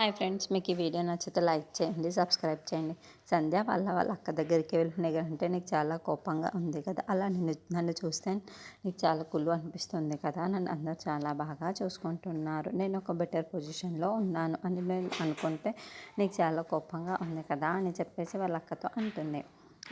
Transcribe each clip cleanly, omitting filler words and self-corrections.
Hi friends, మీకు ఈ video నచ్చితే లైక్ చేయండి, సబ్స్క్రైబ్ చేయండి. సంధ్య వాళ్ళ అక్క దగ్గరికి వెళ్ళినాయి అంటే నీకు చాలా కోపంగా ఉంది కదా, అలా నన్ను చూస్తే నీకు చాలా కుళ్ళు అనిపిస్తుంది కదా, నన్ను అందరూ చాలా బాగా చూసుకుంటున్నారు, నేను ఒక బెటర్ పొజిషన్లో ఉన్నాను అని నేను అనుకుంటే నీకు చాలా కోపంగా ఉంది కదా అని చెప్పేసి వాళ్ళ అక్కతో అంటుంది.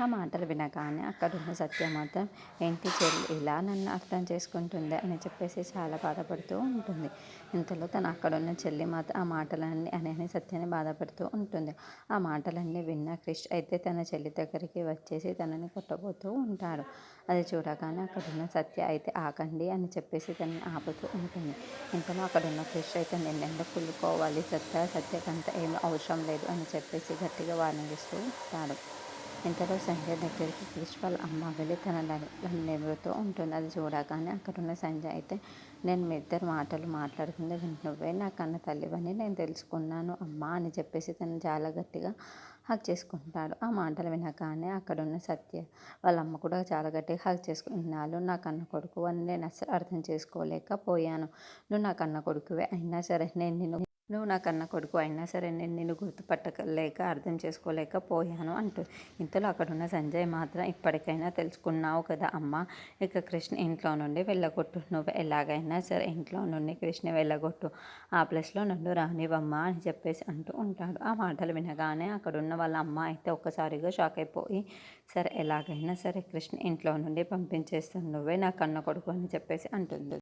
ఆ మాటలు వినగానే అక్కడున్న సత్య మాత్రం ఏంటి చెల్లి ఇలా నన్ను అర్థం చేసుకుంటుంది అని చెప్పేసి చాలా బాధపడుతూ ఉంటుంది. ఇంతలో తను అక్కడున్న చెల్లి మాత్రం ఆ మాటలన్నీ అని సత్యాన్ని బాధపడుతూ ఉంటుంది. ఆ మాటలన్నీ విన్న క్రిష్ అయితే తన చెల్లి దగ్గరికి వచ్చేసి తనని కొట్టబోతూ ఉంటాడు. అది చూడగానే అక్కడున్న సత్య అయితే ఆగండి అని చెప్పేసి తనని ఆపుతూ ఉంటుంది. ఇంతలో అక్కడున్న క్రిష్ అయితే నిన్నెందుకు కుళ్ళుకోవాలి సత్యకంత ఏమీ అవసరం లేదు అని చెప్పేసి గట్టిగా వార్నింగ్ ఇస్తూ ఉంటాడు. ఇంతలో సంజయ్ దగ్గరికి క్రిష్ వాళ్ళ అమ్మ వెళ్ళి తనని నిమురుతూ ఉంటుంది. అది చూడగానే అక్కడున్న సంజయ్ అయితే నేను మీ ఇద్దరు మాటలు మాట్లాడుతుంది నువ్వే నా కన్న తల్లివని నేను తెలుసుకున్నాను అమ్మా అని చెప్పేసి తను చాలా గట్టిగా హగ్ చేసుకుంటాడు. ఆ మాటలు వినగానే అక్కడున్న సత్య వాళ్ళ అమ్మ కూడా చాలా గట్టిగా హగ్ చేసుకున్నాను. నా కన్న కొడుకు అని నేను అస్సలు అర్థం చేసుకోలేకపోయాను. నువ్వు నా కన్న కొడుకువే అయినా సరే నువ్వు నా కన్న కొడుకు అయినా సరే నేను నిన్ను గుర్తుపట్టలేక అర్థం చేసుకోలేకపోయాను అంటూ. ఇంతలో అక్కడున్న సంజయ్ మాత్రం ఇప్పటికైనా తెలుసుకున్నావు కదా అమ్మ, ఇక కృష్ణ ఇంట్లో నుండి వెళ్ళగొట్టు, నువ్వు ఎలాగైనా సరే ఇంట్లో నుండి కృష్ణ వెళ్ళగొట్టు, ఆ ప్లేస్లో నన్ను రానివమ్మా అని చెప్పేసి అంటూ ఉంటాడు. ఆ మాటలు వినగానే అక్కడున్న వాళ్ళ అమ్మ అయితే ఒక్కసారిగా షాక్ అయిపోయి సరే ఎలాగైనా సరే కృష్ణ ఇంట్లో నుండి పంపించేస్తాను, నువ్వే నా కన్న కొడుకు అని చెప్పేసి అంటుంది.